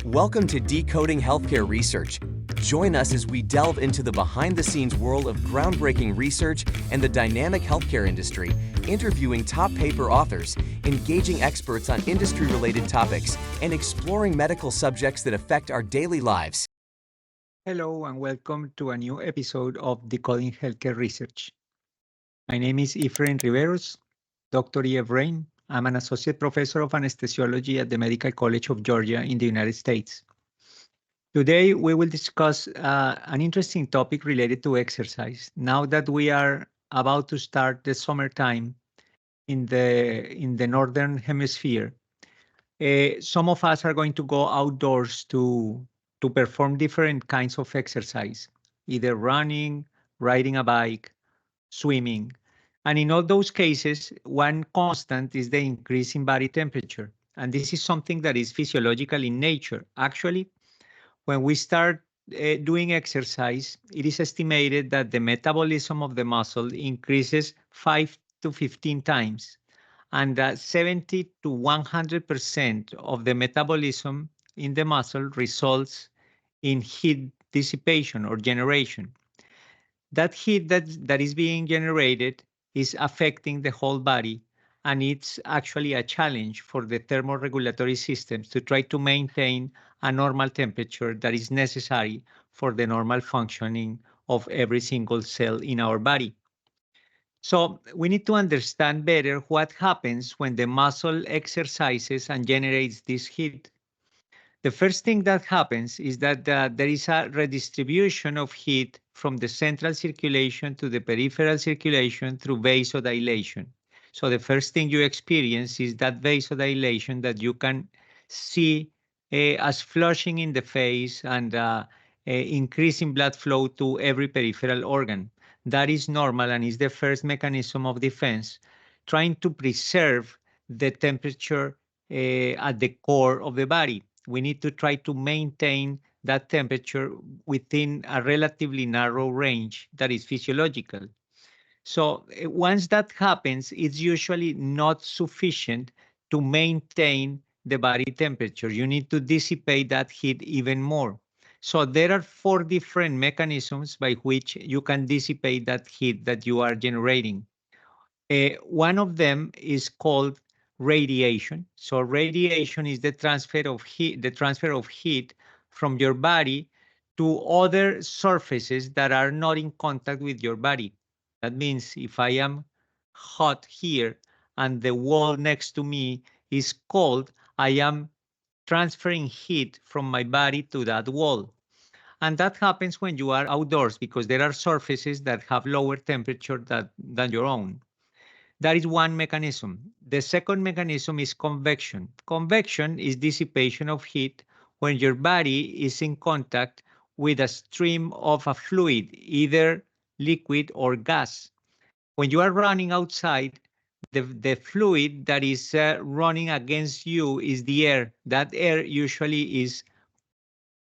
Welcome to Decoding Healthcare Research. Join us as we delve into the behind-the-scenes world of groundbreaking research and the dynamic healthcare industry, interviewing top paper authors, engaging experts on industry-related topics, and exploring medical subjects that affect our daily lives. Hello and welcome to a new episode of Decoding Healthcare Research. My name is Efrain Riveros, Dr. E. Efrain. I'm an associate professor of anesthesiology at the Medical College of Georgia in the United States. Today, we will discuss an interesting topic related to exercise. Now that we are about to start the summertime in the Northern Hemisphere, some of us are going to go outdoors to perform different kinds of exercise, either running, riding a bike, swimming. And in all those cases, one constant is the increase in body temperature. And this is something that is physiological in nature. Actually, when we start doing exercise, it is estimated that the metabolism of the muscle increases 5 to 15 times, and 70 to 100% of the metabolism in the muscle results in heat dissipation or generation. That heat that is being generated is affecting the whole body, and it's actually a challenge for the thermoregulatory systems to try to maintain a normal temperature that is necessary for the normal functioning of every single cell in our body. So we need to understand better what happens when the muscle exercises and generates this heat. The first thing that happens is that there is a redistribution of heat from the central circulation to the peripheral circulation through vasodilation. So the first thing you experience is that vasodilation that you can see as flushing in the face and increasing blood flow to every peripheral organ. That is normal and is the first mechanism of defense, trying to preserve the temperature at the core of the body. We need to try to maintain that temperature within a relatively narrow range that is physiological. So once that happens, it's usually not sufficient to maintain the body temperature. You need to dissipate that heat even more. So there are 4 different mechanisms by which you can dissipate that heat that you are generating. One of them is called radiation. So radiation is the transfer of heat from your body to other surfaces that are not in contact with your body. That means if I am hot here and the wall next to me is cold, I am transferring heat from my body to that wall. And that happens when you are outdoors because there are surfaces that have lower temperature than your own. That is one mechanism. The second mechanism is convection. Convection is dissipation of heat when your body is in contact with a stream of a fluid, either liquid or gas. When you are running outside, the fluid that is running against you is the air. That air usually is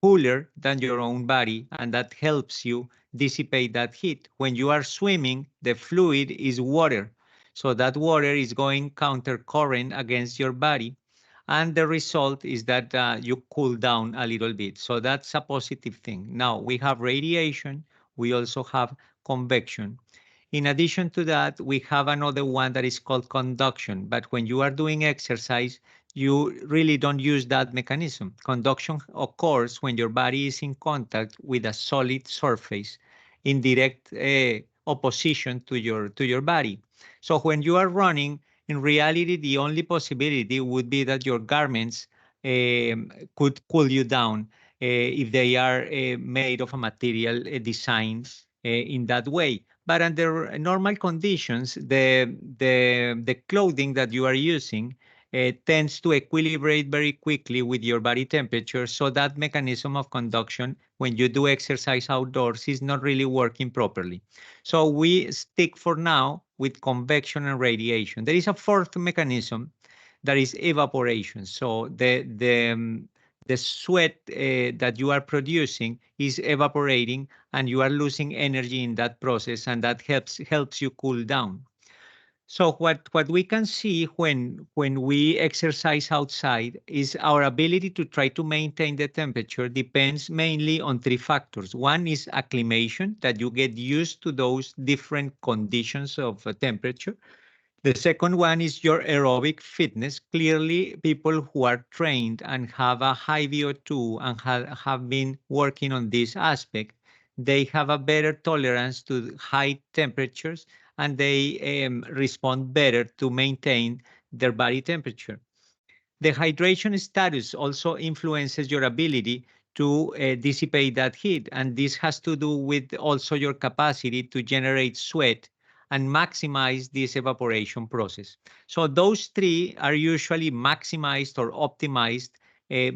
cooler than your own body, and that helps you dissipate that heat. When you are swimming, the fluid is water. So that water is going counter current against your body. And the result is that you cool down a little bit. So that's a positive thing. Now we have radiation. We also have convection. In addition to that, we have another one that is called conduction. But when you are doing exercise, you really don't use that mechanism. Conduction occurs when your body is in contact with a solid surface in direct opposition to your body. So when you are running, in reality, the only possibility would be that your garments could cool you down if they are made of a material designed in that way. But under normal conditions, the clothing that you are using tends to equilibrate very quickly with your body temperature. So that mechanism of conduction, when you do exercise outdoors, is not really working properly. So we stick for now with convection and radiation. There is a fourth mechanism that is evaporation. So the sweat that you are producing is evaporating and you are losing energy in that process, and that helps you cool down. So what we can see when we exercise outside is our ability to try to maintain the temperature depends mainly on three factors. One is acclimation, that you get used to those different conditions of temperature. The second one is your aerobic fitness. Clearly, people who are trained and have a high VO2 and have been working on this aspect, they have a better tolerance to high temperatures and they respond better to maintain their body temperature. The hydration status also influences your ability to dissipate that heat. And this has to do with also your capacity to generate sweat and maximize this evaporation process. So those three are usually maximized or optimized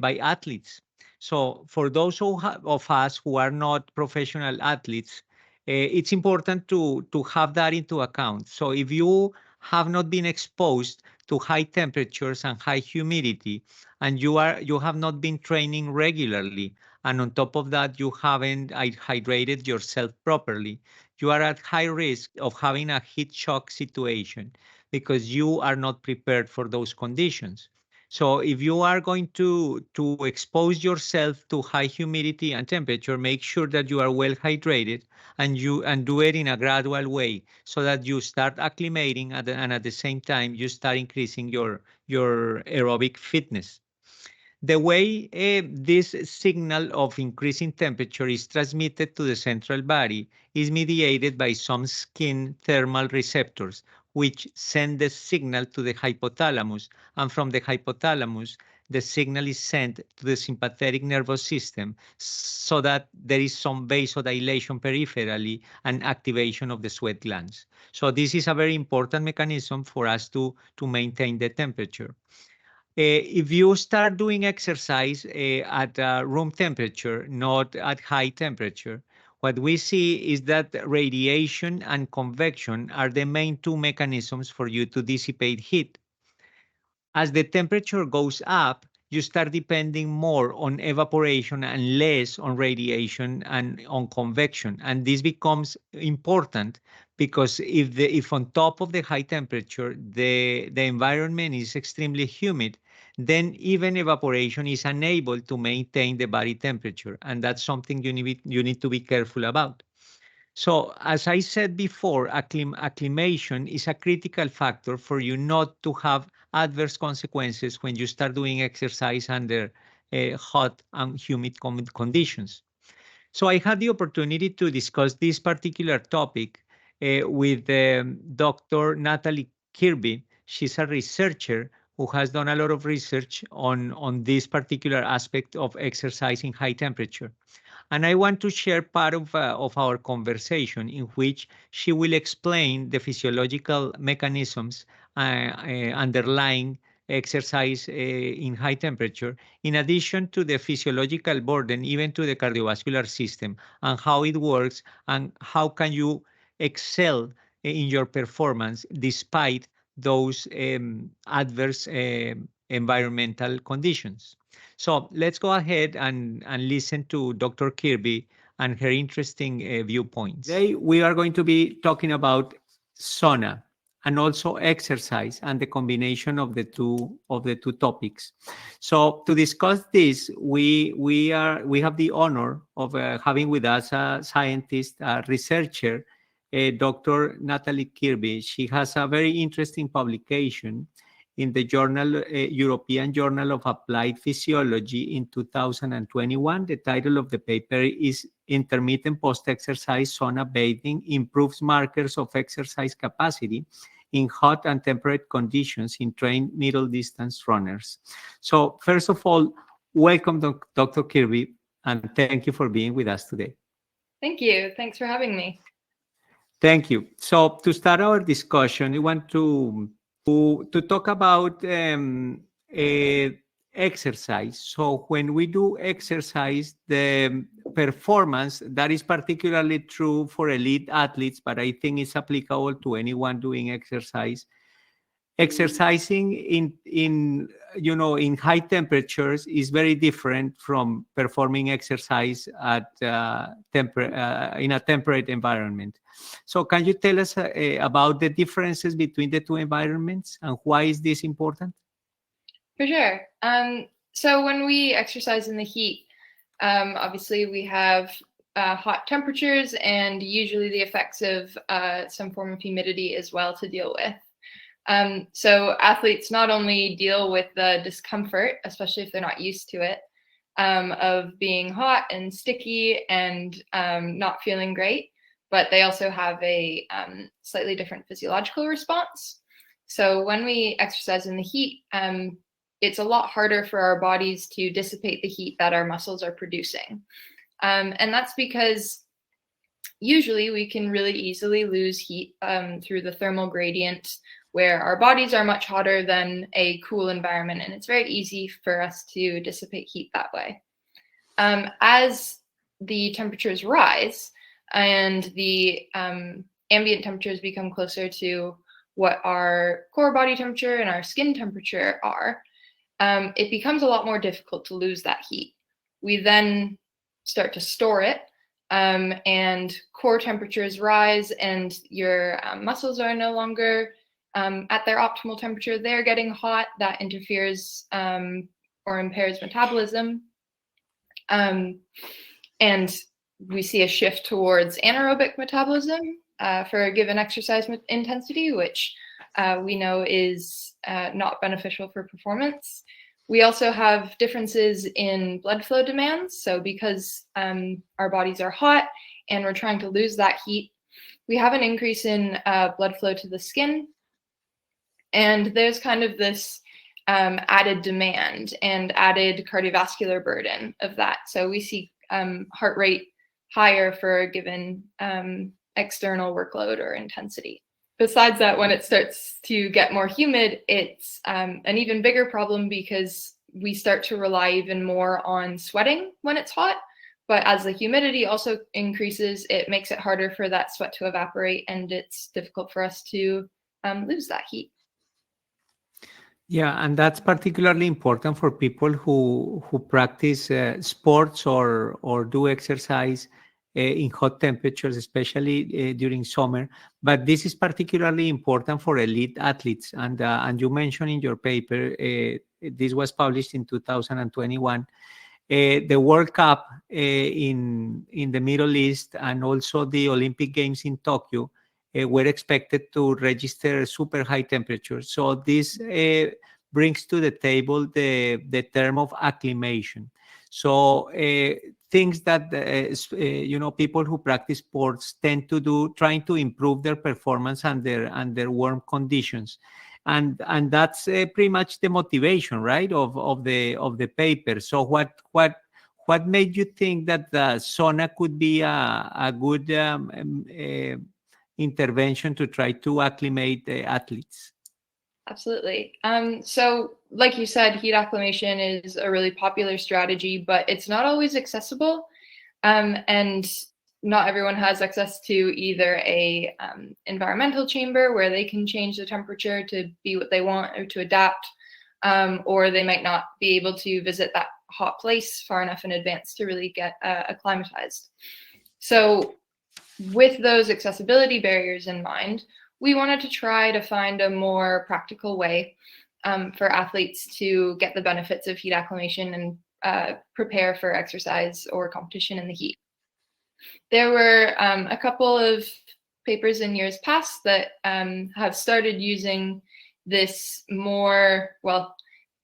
by athletes. So for those of us who are not professional athletes, it's important to have that into account. So if you have not been exposed to high temperatures and high humidity, and you have not been training regularly, and on top of that you haven't hydrated yourself properly, you are at high risk of having a heat shock situation because you are not prepared for those conditions. So if you are going to expose yourself to high humidity and temperature, make sure that you are well hydrated and do it in a gradual way so that you start acclimating and at the same time you start increasing your aerobic fitness. The way this signal of increasing temperature is transmitted to the central body is mediated by some skin thermal receptors, which send the signal to the hypothalamus. And from the hypothalamus, the signal is sent to the sympathetic nervous system so that there is some vasodilation peripherally and activation of the sweat glands. So this is a very important mechanism for us to maintain the temperature. If you start doing exercise at room temperature, not at high temperature, what we see is that radiation and convection are the main two mechanisms for you to dissipate heat. As the temperature goes up, you start depending more on evaporation and less on radiation and on convection. And this becomes important because if on top of the high temperature, the environment is extremely humid, then even evaporation is unable to maintain the body temperature. And that's something you need to be careful about. So, as I said before, acclimation is a critical factor for you not to have adverse consequences when you start doing exercise under hot and humid conditions. So, I had the opportunity to discuss this particular topic with Dr. Nathalie Kirby. She's a researcher who has done a lot of research on this particular aspect of exercise in high temperature. And I want to share part of our conversation in which she will explain the physiological mechanisms underlying exercise in high temperature, in addition to the physiological burden, even to the cardiovascular system, and how it works, and how can you excel in your performance despite those adverse environmental conditions. So let's go ahead and listen to Dr. Kirby and her interesting viewpoints. Today, we are going to be talking about sauna and also exercise and the combination of the two topics. So to discuss this, we have the honor of having with us a scientist, a researcher, Dr. Nathalie Kirby. She has a very interesting publication in the European Journal of Applied Physiology in 2021. The title of the paper is Intermittent Post-Exercise Sauna Bathing Improves Markers of Exercise Capacity in Hot and Temperate Conditions in Trained Middle Distance Runners. So first of all, welcome, Dr. Kirby, and thank you for being with us today. Thank you. Thanks for having me. Thank you. So to start our discussion, we want to talk about exercise. So when we do exercise, the performance, that is particularly true for elite athletes, but I think it's applicable to anyone doing exercise. exercising in high temperatures is very different from performing exercise at in a temperate environment. So can you tell us about the differences between the two environments and why is this important? For sure. So when we exercise in the heat, obviously we have hot temperatures and usually the effects of some form of humidity as well to deal with. So athletes not only deal with the discomfort, especially if they're not used to it, of being hot and sticky and not feeling great, but they also have a slightly different physiological response. So when we exercise in the heat, it's a lot harder for our bodies to dissipate the heat that our muscles are producing. And that's because usually we can really easily lose heat through the thermal gradient where our bodies are much hotter than a cool environment. And it's very easy for us to dissipate heat that way. As the temperatures rise and the ambient temperatures become closer to what our core body temperature and our skin temperature are, it becomes a lot more difficult to lose that heat. We then start to store it, and core temperatures rise and your muscles are no longer at their optimal temperature. They're getting hot. That interferes or impairs metabolism. And we see a shift towards anaerobic metabolism for a given exercise intensity, which we know is not beneficial for performance. We also have differences in blood flow demands. So because our bodies are hot and we're trying to lose that heat, we have an increase in blood flow to the skin. And there's kind of this added demand and added cardiovascular burden of that. So we see heart rate higher for a given external workload or intensity. Besides that, when it starts to get more humid, it's an even bigger problem because we start to rely even more on sweating when it's hot. But as the humidity also increases, it makes it harder for that sweat to evaporate, and it's difficult for us to lose that heat. Yeah, and that's particularly important for people who practice sports or do exercise in hot temperatures, especially during summer. But this is particularly important for elite athletes. And you mentioned in your paper, this was published in 2021, the World Cup in the Middle East and also the Olympic Games in Tokyo were expected to register super high temperatures. So this brings to the table the term of acclimation. So things that people who practice sports tend to do, trying to improve their performance under warm conditions, and that's pretty much the motivation, right, of the paper. So what made you think that the sauna could be a good intervention to try to acclimate athletes? Absolutely. So like you said, heat acclimation is a really popular strategy, but it's not always accessible. And not everyone has access to either a environmental chamber where they can change the temperature to be what they want or to adapt, or they might not be able to visit that hot place far enough in advance to really get acclimatized. So with those accessibility barriers in mind, we wanted to try to find a more practical way for athletes to get the benefits of heat acclimation and prepare for exercise or competition in the heat. There were a couple of papers in years past that have started using this more,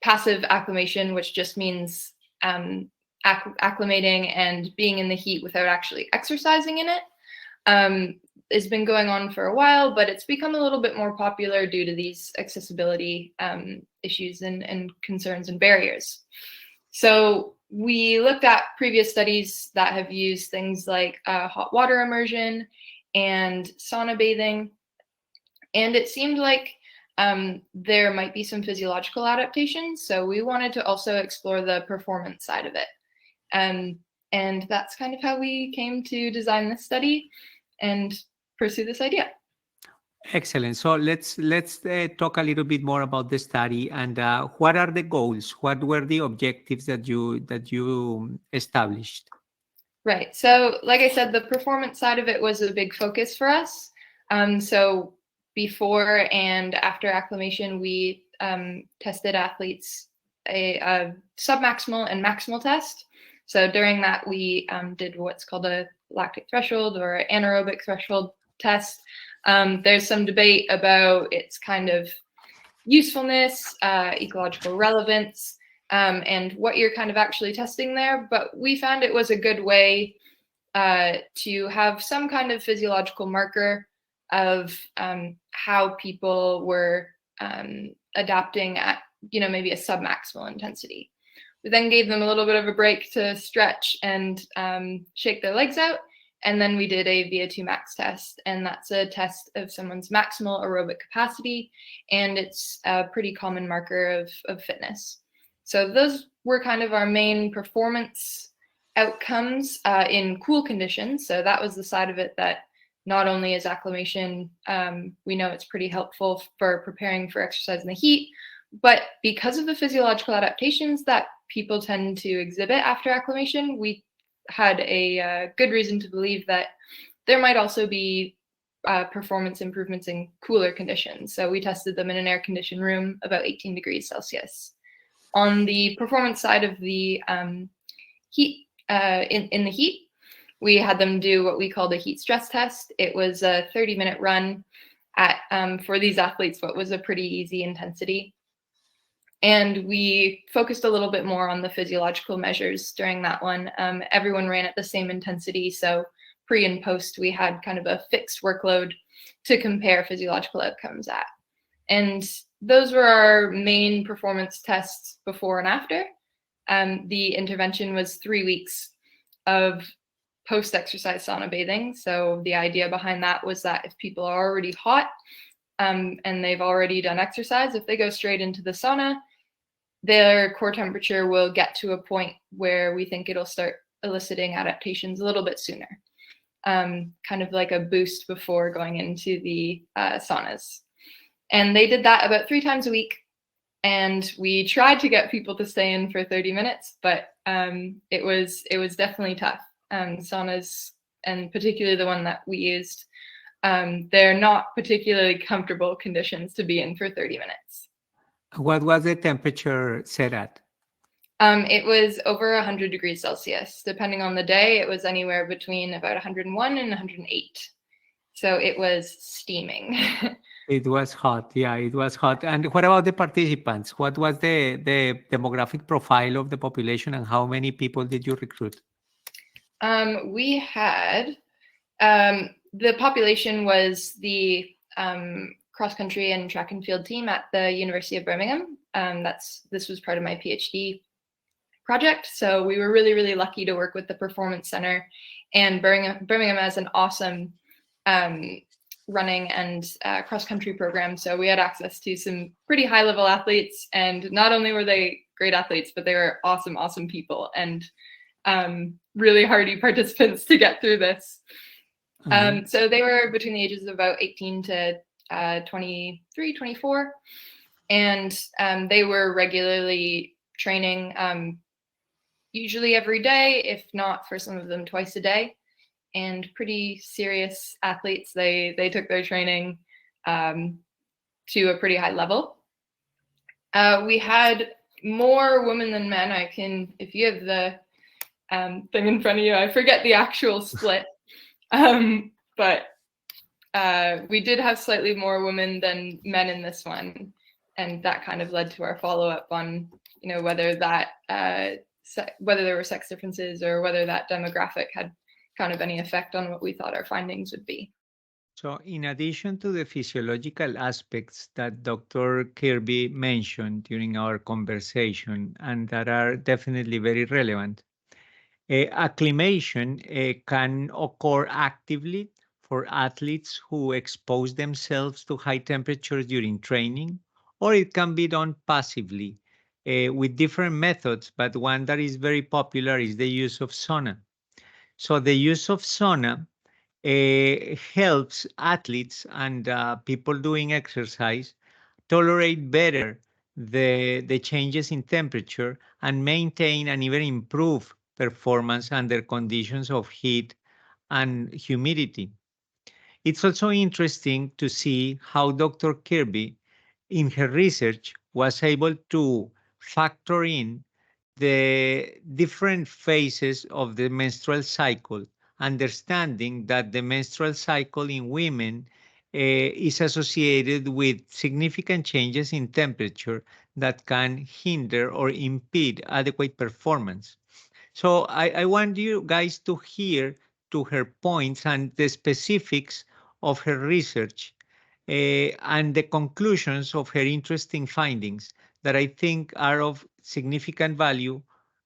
passive acclimation, which just means acclimating and being in the heat without actually exercising in it. It's been going on for a while, but it's become a little bit more popular due to these accessibility issues and concerns and barriers. So we looked at previous studies that have used things like hot water immersion and sauna bathing, and it seemed like there might be some physiological adaptations. So we wanted to also explore the performance side of it. And that's kind of how we came to design this study and pursue this idea. Excellent. So let's talk a little bit more about the study and what are the goals? What were the objectives that you established? Right. So, like I said, the performance side of it was a big focus for us. So, before and after acclimation, we tested athletes a submaximal and maximal test. So, during that, we did what's called a lactic threshold or anaerobic threshold test. There's some debate about its kind of usefulness, ecological relevance, and what you're kind of actually testing there. But we found it was a good way to have some kind of physiological marker of how people were adapting at, maybe a submaximal intensity. We then gave them a little bit of a break to stretch and shake their legs out. And then we did a VO2 max test, and that's a test of someone's maximal aerobic capacity, and it's a pretty common marker of fitness. So those were kind of our main performance outcomes in cool conditions. So that was the side of it that not only is acclimation, we know it's pretty helpful for preparing for exercise in the heat, but because of the physiological adaptations that people tend to exhibit after acclimation, we had a good reason to believe that there might also be performance improvements in cooler conditions. So we tested them in an air-conditioned room about 18 degrees Celsius. On the performance side of the heat, in the heat, we had them do what we called a heat stress test. It was a 30-minute run at, for these athletes, what was a pretty easy intensity. And we focused a little bit more on the physiological measures during that one. Everyone ran at the same intensity. So pre and post, we had kind of a fixed workload to compare physiological outcomes at. And those were our main performance tests before and after. The intervention was 3 weeks of post-exercise sauna bathing. So the idea behind that was that if people are already hot and they've already done exercise, if they go straight into the sauna, their core temperature will get to a point where we think it'll start eliciting adaptations a little bit sooner, kind of like a boost before going into the saunas. And they did that about 3 times a week. And we tried to get people to stay in for 30 minutes, but it was definitely tough. Saunas, and particularly the one that we used, they're not particularly comfortable conditions to be in for 30 minutes. What was the temperature set at? It was over 100 degrees Celsius. Depending on the day, it was anywhere between about 101 and 108. So it was steaming. It was hot. Yeah, it was hot. And what about the participants? What was the demographic profile of the population and how many people did you recruit? We had the population was the cross country and track and field team at the University of Birmingham. This was part of my PhD project. So we were really, really lucky to work with the Performance Center, and Birmingham has an awesome running and cross-country program. So we had access to some pretty high-level athletes, and not only were they great athletes, but they were awesome, awesome people, and really hardy participants to get through this. So they were between the ages of about 18 to 23, 24, and they were regularly training, usually every day, if not for some of them twice a day. And pretty serious athletes. They took their training to a pretty high level. We had more women than men. If you have the thing in front of you, I forget the actual split, but we did have slightly more women than men in this one, and that kind of led to our follow-up on, whether there were sex differences or whether that demographic had kind of any effect on what we thought our findings would be. So in addition to the physiological aspects that Dr. Kirby mentioned during our conversation, and that are definitely very relevant, acclimation can occur actively for athletes who expose themselves to high temperatures during training, or it can be done passively with different methods, but one that is very popular is the use of sauna. So the use of sauna helps athletes and people doing exercise tolerate better the changes in temperature and maintain and even improve performance under conditions of heat and humidity. It's also interesting to see how Dr. Kirby, in her research, was able to factor in the different phases of the menstrual cycle, understanding that the menstrual cycle in women is associated with significant changes in temperature that can hinder or impede adequate performance. So I want you guys to hear to her points and the specifics of her research and the conclusions of her interesting findings that I think are of significant value,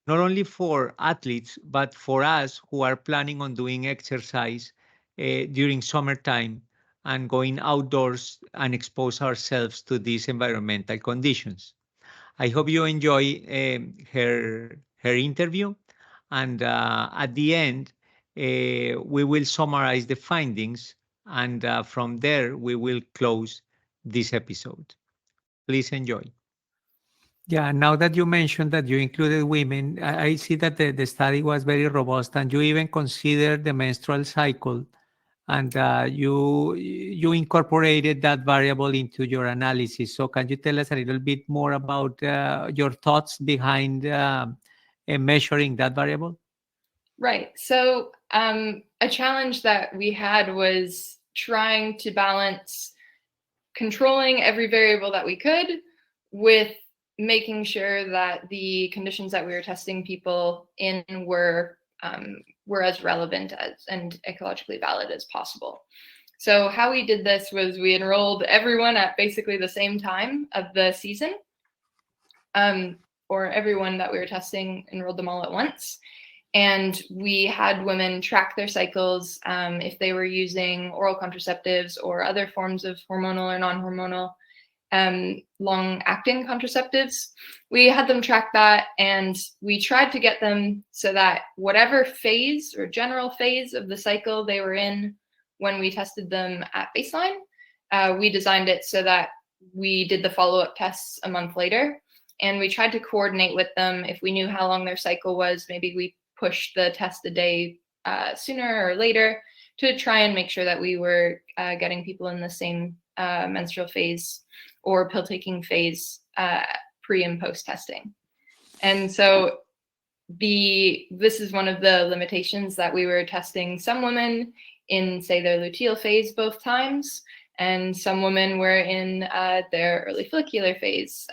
not only for athletes, but for us who are planning on doing exercise during summertime and going outdoors and expose ourselves to these environmental conditions. I hope you enjoy her interview, and at the end, we will summarize the findings, and from there, we will close this episode. Please enjoy. Yeah, now that you mentioned that you included women, I see that the study was very robust and you even considered the menstrual cycle and you incorporated that variable into your analysis. So can you tell us a little bit more about your thoughts behind measuring that variable? Right. So a challenge that we had was trying to balance controlling every variable that we could with making sure that the conditions that we were testing people in were as relevant as and ecologically valid as possible. So how we did this was we enrolled everyone at basically the same time of the season, or everyone that we were testing enrolled them all at once. And we had women track their cycles if they were using oral contraceptives or other forms of hormonal or non-hormonal long-acting contraceptives. We had them track that, and we tried to get them so that whatever phase or general phase of the cycle they were in when we tested them at baseline, we designed it so that we did the follow-up tests a month later. And we tried to coordinate with them. If we knew how long their cycle was, maybe we pushed the test a day sooner or later to try and make sure that we were getting people in the same menstrual phase or pill-taking phase pre and post testing. And so this is one of the limitations, that we were testing some women in, say, their luteal phase both times, and some women were in their early follicular phase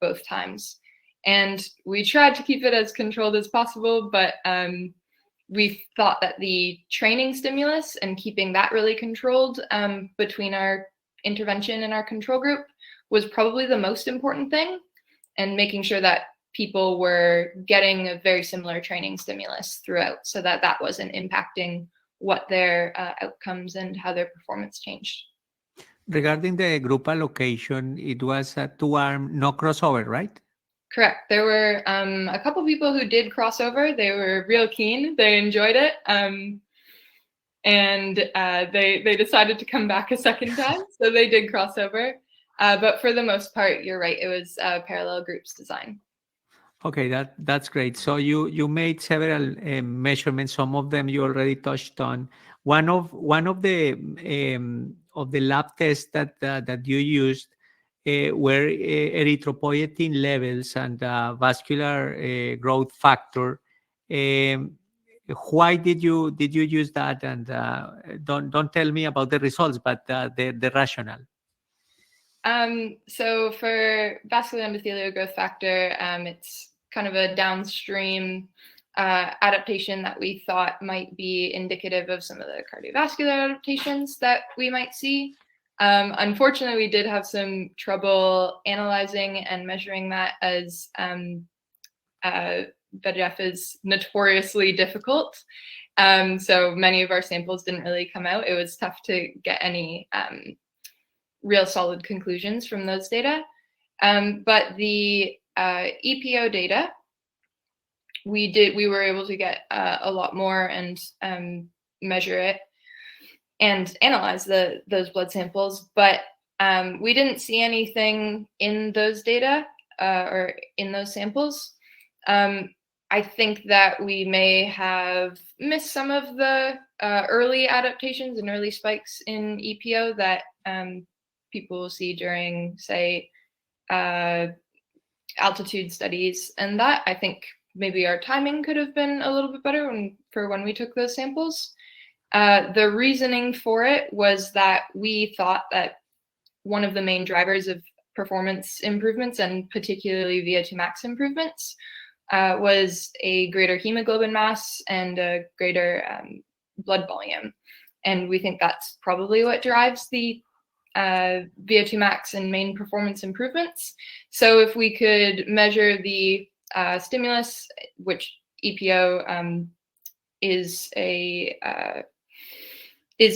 both times. And we tried to keep it as controlled as possible, but we thought that the training stimulus and keeping that really controlled between our intervention and our control group was probably the most important thing, and making sure that people were getting a very similar training stimulus throughout, so that that wasn't impacting what their outcomes and how their performance changed. Regarding the group allocation, it was a 2-arm, no crossover, right? Correct. There were a couple people who did crossover. They were real keen. They enjoyed it. And they decided to come back a second time. So they did crossover. But for the most part, you're right. It was parallel groups design. Okay, that's great. So you made several measurements. Some of them you already touched on. One of the lab tests that you used were erythropoietin levels and vascular growth factor. Why did you use that? And don't tell me about the results, but the rationale. So for vascular endothelial growth factor, it's kind of a downstream adaptation that we thought might be indicative of some of the cardiovascular adaptations that we might see. Unfortunately, we did have some trouble analyzing and measuring that, as VEGF is notoriously difficult. So many of our samples didn't really come out. It was tough to get any real solid conclusions from those data. But the EPO data, we were able to get a lot more and measure it. and analyze those blood samples, but we didn't see anything in those data or in those samples. I think that we may have missed some of the early adaptations and early spikes in EPO that people will see during, say, altitude studies. And that, I think maybe our timing could have been a little bit better for when we took those samples. The reasoning for it was that we thought that one of the main drivers of performance improvements, and particularly VO2 max improvements, was a greater hemoglobin mass and a greater blood volume. And we think that's probably what drives the VO2 max and main performance improvements. So if we could measure the stimulus, which EPO is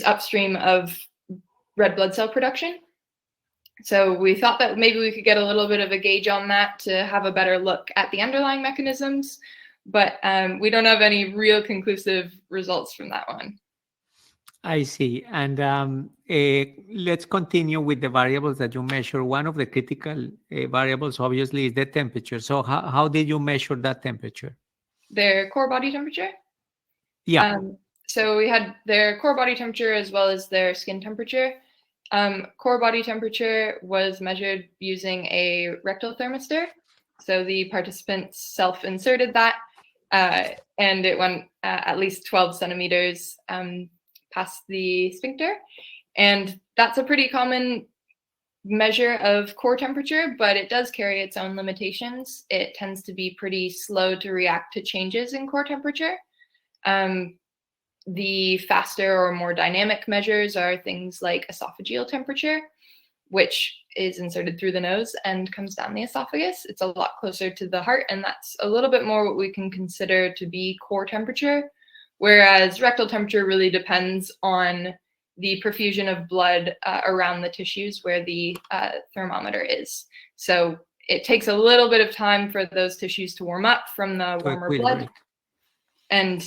upstream of red blood cell production. So we thought that maybe we could get a little bit of a gauge on that to have a better look at the underlying mechanisms, but we don't have any real conclusive results from that one. I see. And let's continue with the variables that you measure. One of the critical variables, obviously, is the temperature. So how did you measure that temperature? Their core body temperature? Yeah. So we had their core body temperature as well as their skin temperature. Core body temperature was measured using a rectal thermistor. So the participants self-inserted that, and it went at least 12 centimeters past the sphincter. And that's a pretty common measure of core temperature, but it does carry its own limitations. It tends to be pretty slow to react to changes in core temperature. The faster or more dynamic measures are things like esophageal temperature, which is inserted through the nose and comes down the esophagus. It's a lot closer to the heart, and that's a little bit more what we can consider to be core temperature, whereas rectal temperature really depends on the perfusion of blood around the tissues where the thermometer is. So it takes a little bit of time for those tissues to warm up from the warmer blood. And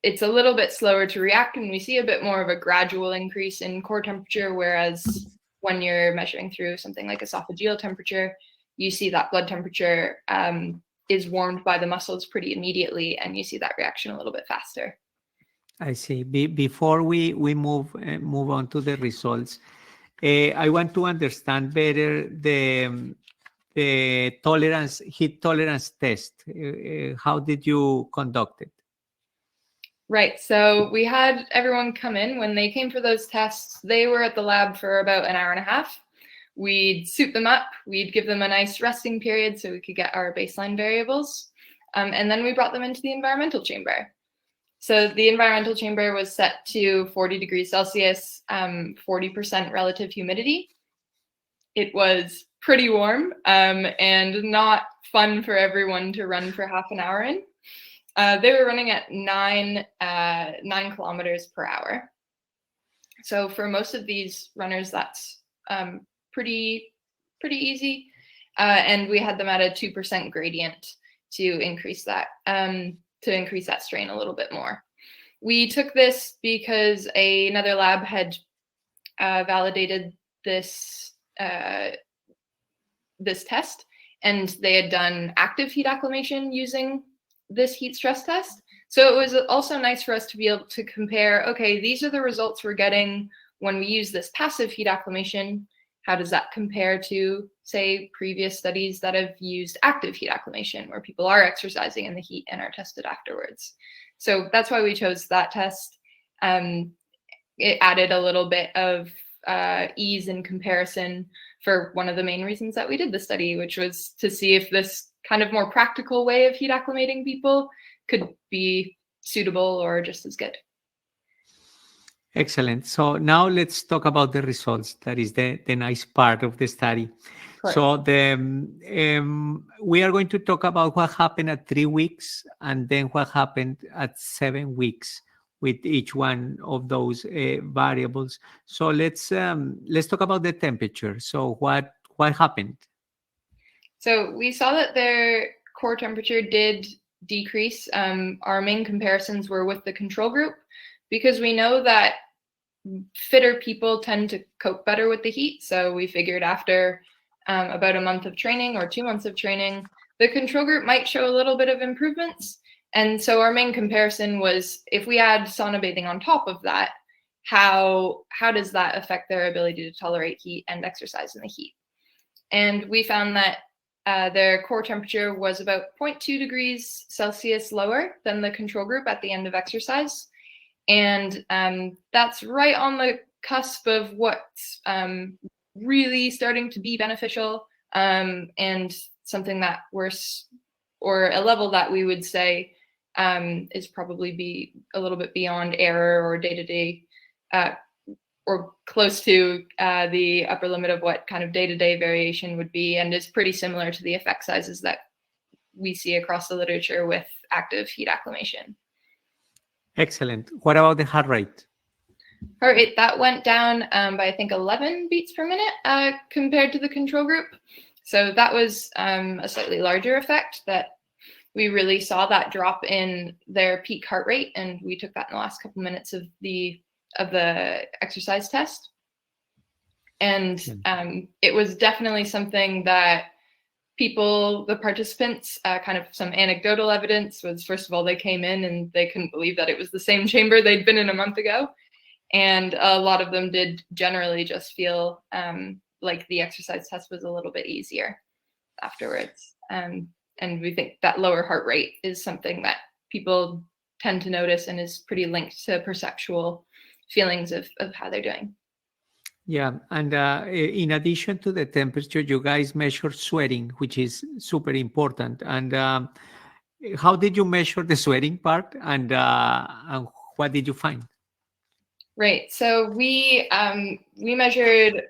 it's a little bit slower to react, and we see a bit more of a gradual increase in core temperature, whereas when you're measuring through something like esophageal temperature, you see that blood temperature is warmed by the muscles pretty immediately, and you see that reaction a little bit faster. I see. Before we move on to the results, I want to understand better the heat tolerance test. How did you conduct it? Right. So we had everyone come in. When they came for those tests, they were at the lab for about an hour and a half. We'd suit them up. We'd give them a nice resting period so we could get our baseline variables. And then we brought them into the environmental chamber. So the environmental chamber was set to 40 degrees Celsius, 40% relative humidity. It was pretty warm and not fun for everyone to run for half an hour in. They were running at 9 kilometers per hour. So for most of these runners, that's pretty easy. And we had them at a 2% gradient to increase that strain a little bit more. We took this because another lab had validated this test, and they had done active heat acclimation using this heat stress test. So it was also nice for us to be able to compare, okay, these are the results we're getting when we use this passive heat acclimation. How does that compare to, say, previous studies that have used active heat acclimation, where people are exercising in the heat and are tested afterwards? So that's why we chose that test. It added a little bit of ease in comparison for one of the main reasons that we did the study, which was to see if this kind of more practical way of heat acclimating people could be suitable or just as good. Excellent. So now let's talk about the results. That is the nice part of the study. Correct. So we are going to talk about what happened at 3 weeks and then what happened at 7 weeks with each one of those variables. So let's talk about the temperature. So what happened? So we saw that their core temperature did decrease. Our main comparisons were with the control group, because we know that fitter people tend to cope better with the heat. So we figured after about a month of training or 2 months of training, the control group might show a little bit of improvements. And so our main comparison was, if we add sauna bathing on top of that, how does that affect their ability to tolerate heat and exercise in the heat? And we found that their core temperature was about 0.2 degrees Celsius lower than the control group at the end of exercise. And that's right on the cusp of what's really starting to be beneficial, and something that or a level that we would say is probably be a little bit beyond error or day-to-day, or close to the upper limit of what kind of day-to-day variation would be, and is pretty similar to the effect sizes that we see across the literature with active heat acclimation. Excellent. What about the heart rate? Heart rate, that went down by I think 11 beats per minute compared to the control group. So that was a slightly larger effect, that we really saw that drop in their peak heart rate, and we took that in the last couple minutes of the exercise test. And it was definitely something that the participants, kind of some anecdotal evidence was, first of all, they came in and they couldn't believe that it was the same chamber they'd been in a month ago. And a lot of them did generally just feel like the exercise test was a little bit easier afterwards. And we think that lower heart rate is something that people tend to notice and is pretty linked to perceptual feelings of how they're doing. Yeah, and in addition to the temperature, you guys measure sweating, which is super important. And how did you measure the sweating part, and what did you find? Right. So we measured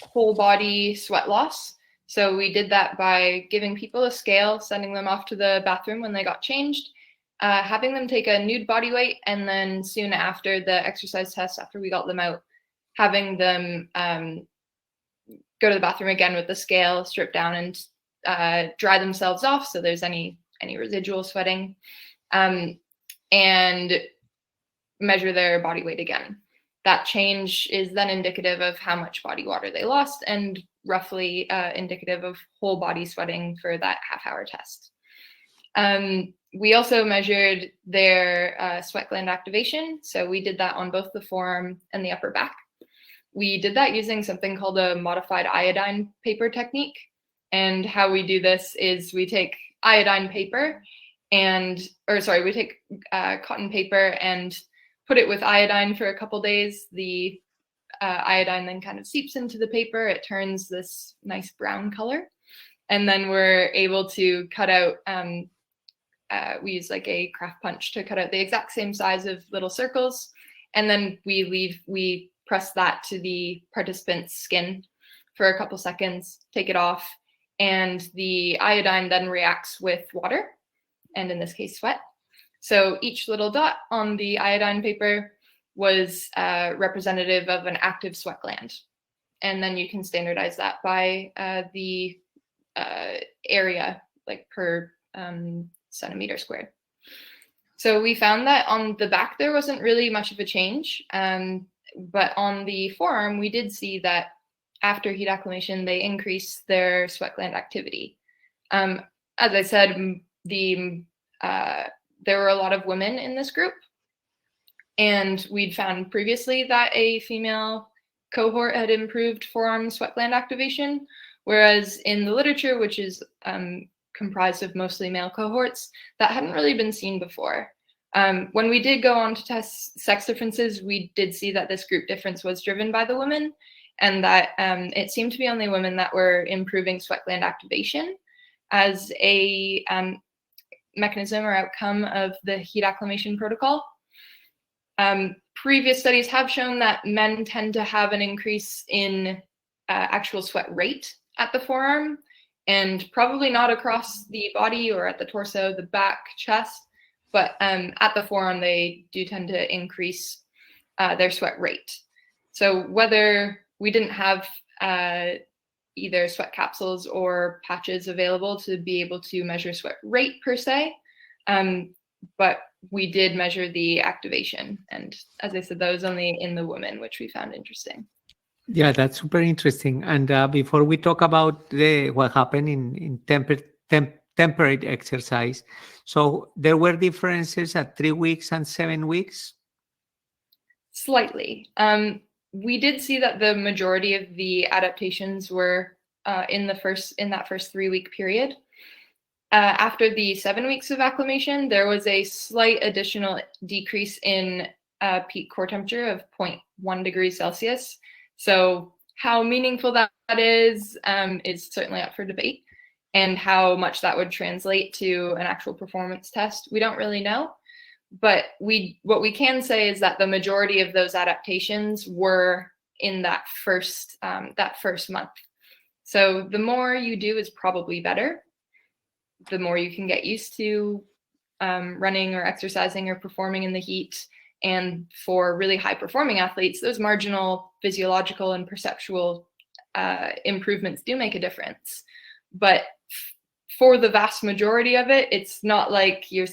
whole body sweat loss. So we did that by giving people a scale, sending them off to the bathroom when they got changed, having them take a nude body weight, and then soon after the exercise test, after we got them out, having them go to the bathroom again with the scale, strip down, and dry themselves off so there's any residual sweating, and measure their body weight again. That change is then indicative of how much body water they lost, and roughly indicative of whole body sweating for that half-hour test. We also measured their sweat gland activation. So we did that on both the forearm and the upper back. We did that using something called a modified iodine paper technique. And how we do this is we take iodine paper we take cotton paper and put it with iodine for a couple days. The iodine then kind of seeps into the paper. It turns this nice brown color. And then we're able to cut out, we use like a craft punch to cut out the exact same size of little circles. And then we press that to the participant's skin for a couple seconds, take it off, and the iodine then reacts with water, and in this case, sweat. So each little dot on the iodine paper was representative of an active sweat gland. And then you can standardize that by the area, like per centimeter squared. So we found that on the back, there wasn't really much of a change. But on the forearm, we did see that after heat acclimation, they increased their sweat gland activity. As I said, there were a lot of women in this group. And we'd found previously that a female cohort had improved forearm sweat gland activation, whereas in the literature, which is comprised of mostly male cohorts, that hadn't really been seen before. When we did go on to test sex differences, we did see that this group difference was driven by the women, and that it seemed to be only women that were improving sweat gland activation as a mechanism or outcome of the heat acclimation protocol. Previous studies have shown that men tend to have an increase in actual sweat rate at the forearm, and probably not across the body or at the torso, the back, chest, but at the forearm, they do tend to increase their sweat rate. So whether we didn't have either sweat capsules or patches available to be able to measure sweat rate per se, but we did measure the activation. And as I said, that was only in the women, which we found interesting. Yeah, that's super interesting. And before we talk about what happened in temperate exercise, so there were differences at 3 weeks and 7 weeks? Slightly. We did see that the majority of the adaptations were in that first 3-week period. After the 7 weeks of acclimation, there was a slight additional decrease in peak core temperature of 0.1 degrees Celsius. So how meaningful that is certainly up for debate, and how much that would translate to an actual performance test, we don't really know. But what we can say is that the majority of those adaptations were in that first month. So the more you do is probably better. The more you can get used to running or exercising or performing in the heat. And for really high performing athletes, those marginal physiological and perceptual improvements do make a difference. But for the vast majority of it, it's not like we're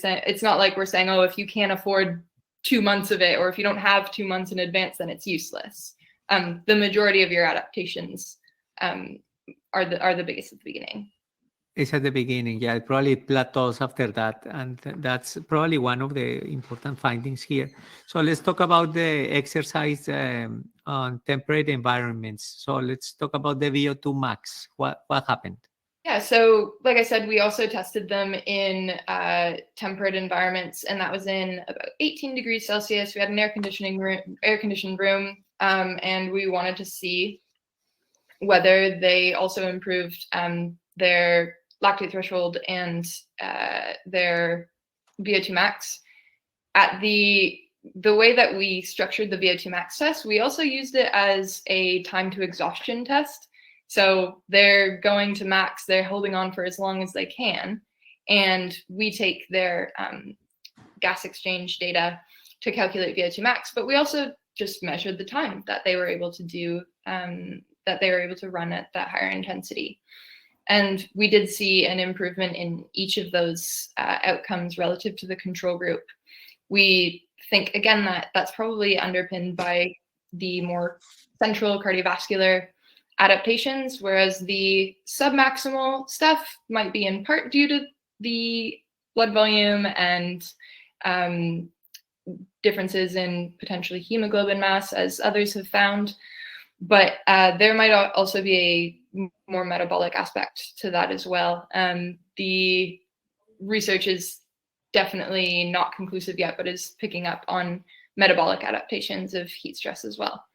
saying, oh, if you can't afford 2 months of it, or if you don't have 2 months in advance, then it's useless. The majority of your adaptations are the biggest at the beginning. It's at the beginning, yeah. It probably plateaus after that, and that's probably one of the important findings here. So let's talk about the exercise on temperate environments. So let's talk about the VO2 max. What happened? Yeah, so like I said, we also tested them in temperate environments, and that was in about 18 degrees Celsius. We had an air-conditioned room, and we wanted to see whether they also improved their lactate threshold and their VO2 max. At the way that we structured the VO2 max test, we also used it as a time to exhaustion test. So they're going to max, they're holding on for as long as they can, and we take their gas exchange data to calculate VO2 max, but we also just measured the time that they were able to do, that they were able to run at that higher intensity. And we did see an improvement in each of those outcomes relative to the control group. We think, again, that that's probably underpinned by the more central cardiovascular adaptations, whereas the submaximal stuff might be in part due to the blood volume and differences in potentially hemoglobin mass, as others have found. But there might also be a more metabolic aspect to that as well. The research is definitely not conclusive yet, but is picking up on metabolic adaptations of heat stress as well.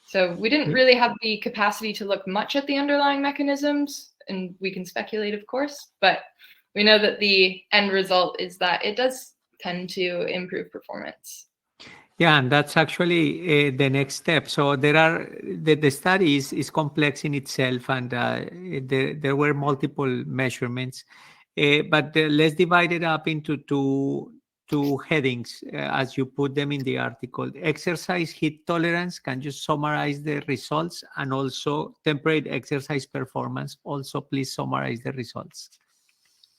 So we didn't really have the capacity to look much at the underlying mechanisms, and we can speculate, of course, but we know that the end result is that it does tend to improve performance. Yeah, and that's actually the next step. So there are the study is complex in itself, and there were multiple measurements, but let's divide it up into two headings as you put them in the article. Exercise heat tolerance. Can you summarize the results? And also temperate exercise performance. Also, please summarize the results.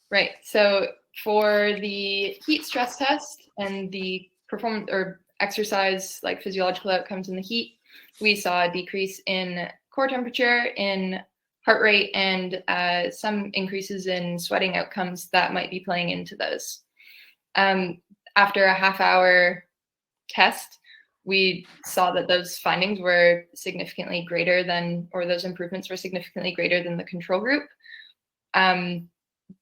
Right. So for the heat stress test and the performance or exercise like physiological outcomes in the heat, we saw a decrease in core temperature, in heart rate, and some increases in sweating outcomes that might be playing into those. After a half-hour test, we saw that those findings were significantly greater than, or those improvements were significantly greater than the control group.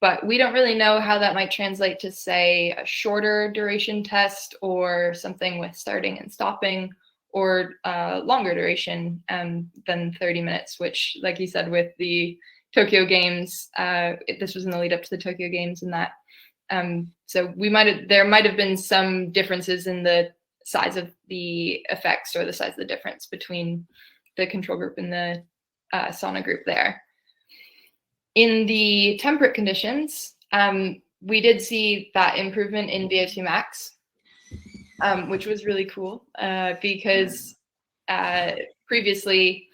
But we don't really know how that might translate to, say, a shorter duration test or something with starting and stopping, or longer duration than 30 minutes, which, like you said, with the Tokyo Games, this was in the lead up to the Tokyo Games, and that. So there might have been some differences in the size of the effects or the size of the difference between the control group and the sauna group there. In the temperate conditions, we did see that improvement in VO2 max, which was really cool because previously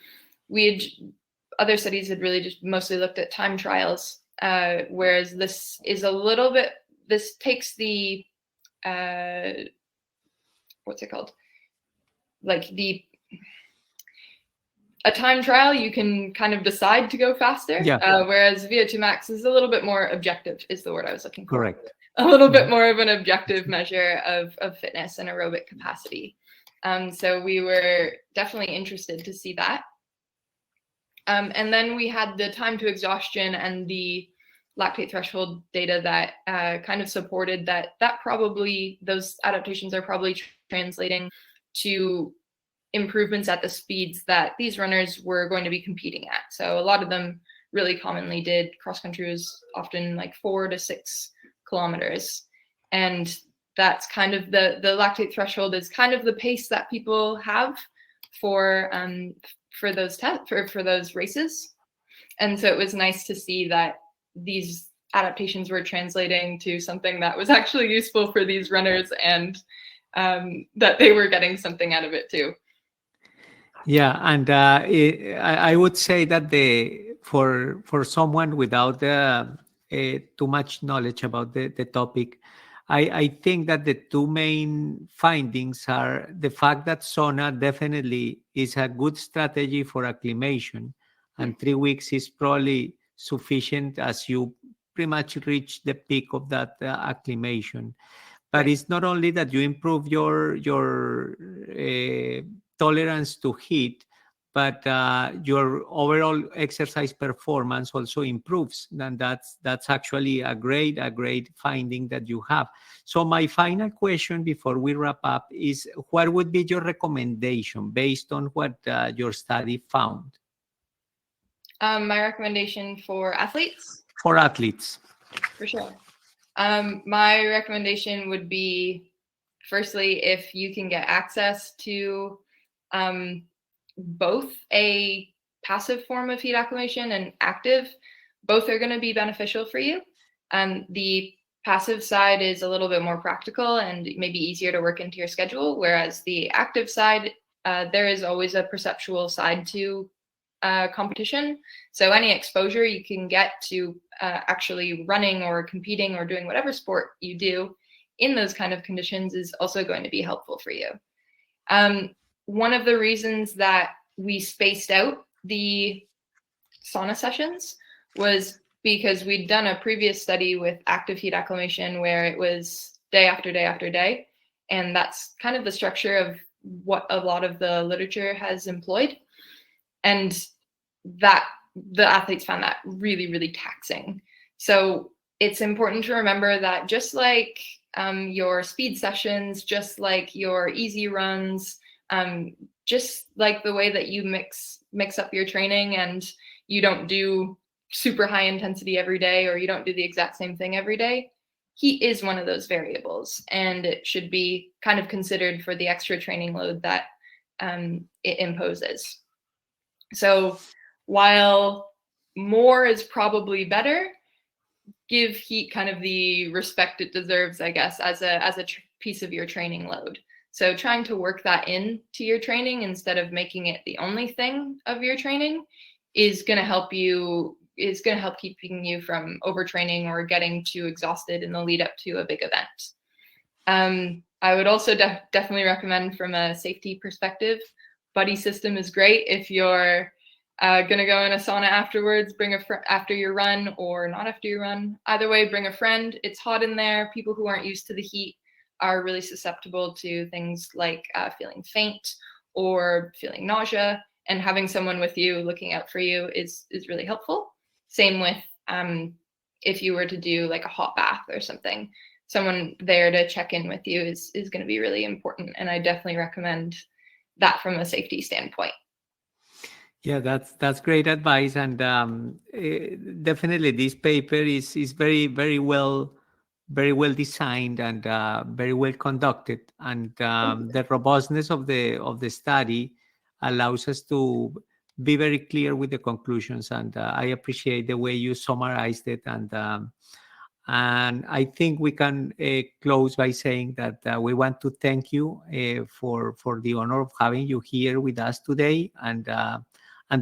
other studies had really just mostly looked at time trials, whereas this is this takes the what's it called? Like a time trial, you can kind of decide to go faster. Yeah. Whereas VO2 max is a little bit more objective, is the word I was looking for. Correct. A little bit more of an objective measure of fitness and aerobic capacity. So we were definitely interested to see that. And then we had the time to exhaustion and the lactate threshold data that kind of supported that probably those adaptations are probably translating to improvements at the speeds that these runners were going to be competing at. So a lot of them really commonly did cross country, was often like 4 to 6 kilometers. And that's kind of the lactate threshold is kind of the pace that people have for those for those races. And so it was nice to see that these adaptations were translating to something that was actually useful for these runners, and that they were getting something out of it too. Yeah, and I would say that for someone without too much knowledge about the topic, I think that the two main findings are the fact that sauna definitely is a good strategy for acclimation, and 3 weeks is probably sufficient as you pretty much reach the peak of that acclimation. But Right. it's not only that you improve your tolerance to heat, but your overall exercise performance also improves. And that's actually a great finding that you have. So my final question before we wrap up is, what would be your recommendation based on what your study found? My recommendation for athletes? For athletes. For sure. My recommendation would be, firstly, if you can get access to both a passive form of heat acclimation and active, both are going to be beneficial for you. The passive side is a little bit more practical and maybe easier to work into your schedule, whereas the active side, there is always a perceptual side to competition. So any exposure you can get to actually running or competing or doing whatever sport you do in those kind of conditions is also going to be helpful for you. One of the reasons that we spaced out the sauna sessions was because we'd done a previous study with active heat acclimation where it was day after day after day. And that's kind of the structure of what a lot of the literature has employed. And that the athletes found that really, really taxing. So it's important to remember that just like your speed sessions, just like your easy runs, just like the way that you mix up your training and you don't do super high intensity every day, or you don't do the exact same thing every day, heat is one of those variables, and it should be kind of considered for the extra training load that it imposes. So while more is probably better, give heat kind of the respect it deserves, I guess, as a piece of your training load. So trying to work that into your training instead of making it the only thing of your training is going to help keeping you from overtraining or getting too exhausted in the lead up to a big event. I would also definitely recommend, from a safety perspective, buddy system is great. If you're going to go in a sauna afterwards, bring after your run, or not after your run. Either way, bring a friend. It's hot in there. People who aren't used to the heat are really susceptible to things like feeling faint or feeling nausea, and having someone with you looking out for you is really helpful. Same with if you were to do like a hot bath or something, someone there to check in with you is going to be really important. And I definitely recommend that from a safety standpoint. Yeah, that's great advice, and definitely this paper is very well designed and very well conducted, and the robustness of the study allows us to be very clear with the conclusions, and I appreciate the way you summarized it, and I think we can close by saying that we want to thank you for the honor of having you here with us today, and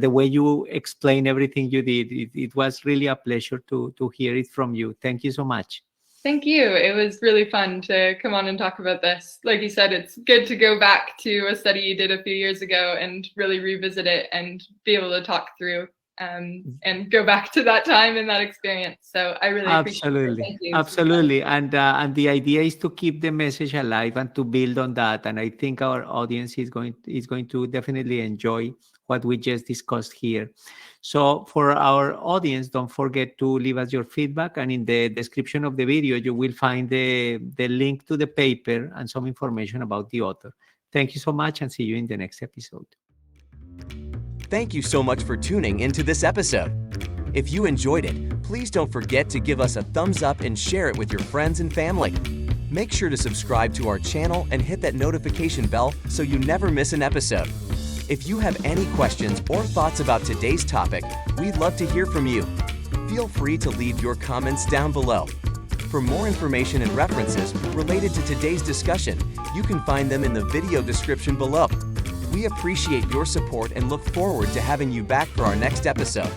the way you explain everything you did. It was really a pleasure to hear it from you. Thank you so much. Thank you. It was really fun to come on and talk about this. Like you said, it's good to go back to a study you did a few years ago and really revisit it and be able to talk through and go back to that time and that experience. So I really appreciate it. Thank you. Absolutely. And the idea is to keep the message alive and to build on that. And I think our audience is going to definitely enjoy what we just discussed here. So for our audience, don't forget to leave us your feedback. And in the description of the video, you will find the link to the paper and some information about the author. Thank you so much and see you in the next episode. Thank you so much for tuning into this episode. If you enjoyed it, please don't forget to give us a thumbs up and share it with your friends and family. Make sure to subscribe to our channel and hit that notification bell so you never miss an episode. If you have any questions or thoughts about today's topic, we'd love to hear from you. Feel free to leave your comments down below. For more information and references related to today's discussion, you can find them in the video description below. We appreciate your support and look forward to having you back for our next episode.